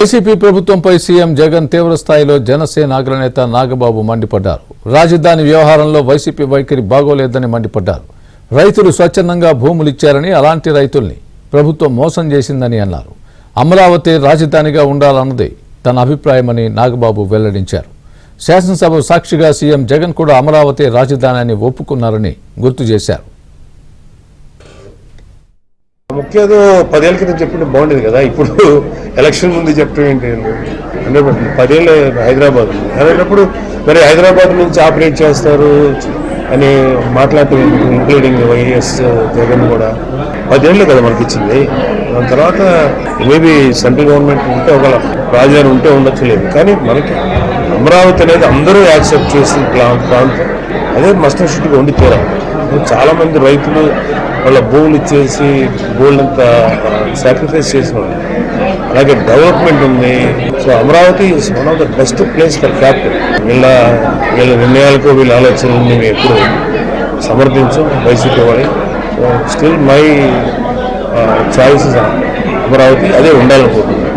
YCP ప్రభుత్వంపై CM Jagan తీవ్ర స్థాయిలో జనసేన అగ్రనేత నాగబాబు మండిపడ్డారు. రాజధాని వ్యవహారంలో వైసీపీ వైఖరి బాగోలేదని మండిపడ్డారు. రైతులు స్వచ్ఛందంగా భూములు ఇచ్చారని, అలాంటి రైతుల్ని ప్రభుత్వం మోసం చేసిందని అన్నారు. అమరావతి రాజధానిగా ఉండాలన్నదే తన అభిప్రాయమని నాగబాబు వెల్లడించారు. శాసనసభ సాక్షిగా సీఎం జగన్ కూడా అమరావతి రాజధానిని ఒప్పుకున్నారని గుర్తు చేశారు. ముఖ్యదో 10 ఏళ్ళ క్రితం చెప్పింటే బాగుండేది కదా. ఇప్పుడు ఎలక్షన్ ముందు చెప్పడం ఏంటి? 10 ఏళ్ళు హైదరాబాద్ అనేటప్పుడు మరి హైదరాబాద్ నుంచి ఆపరేట్ చేస్తారు అని మాట్లాడటం, ఇంక్లూడింగ్ వైఎస్ జగన్ కూడా 10 ఏళ్ళు కదా మనకి ఇచ్చింది. దాని తర్వాత మేబీ సెంట్రల్ గవర్నమెంట్ ఉంటే ఒక రాజధాని ఉంటే ఉండొచ్చు, లేదు. కానీ మనకి అమరావతి అనేది అందరూ యాక్సెప్ట్ చేసిన ప్రాంతం, అదే మస్ట్ అండ్ షుడ్గా ఉండి తీరాలి. చాలామంది రైతులు వాళ్ళ భూములు ఇచ్చేసి గోల్డంతా సాక్రిఫైస్ చేసిన వాళ్ళు. అలాగే డెవలప్మెంట్ ఉంది. So Amaravati is one of the best place for capital. వీళ్ళ నిర్ణయాలకు వీళ్ళ ఆలోచనలు మేము ఎప్పుడు సమర్థించు వైసీపీ వాడి. So still my choice Amaravati, అదే ఉండాలనుకుంటున్నాను.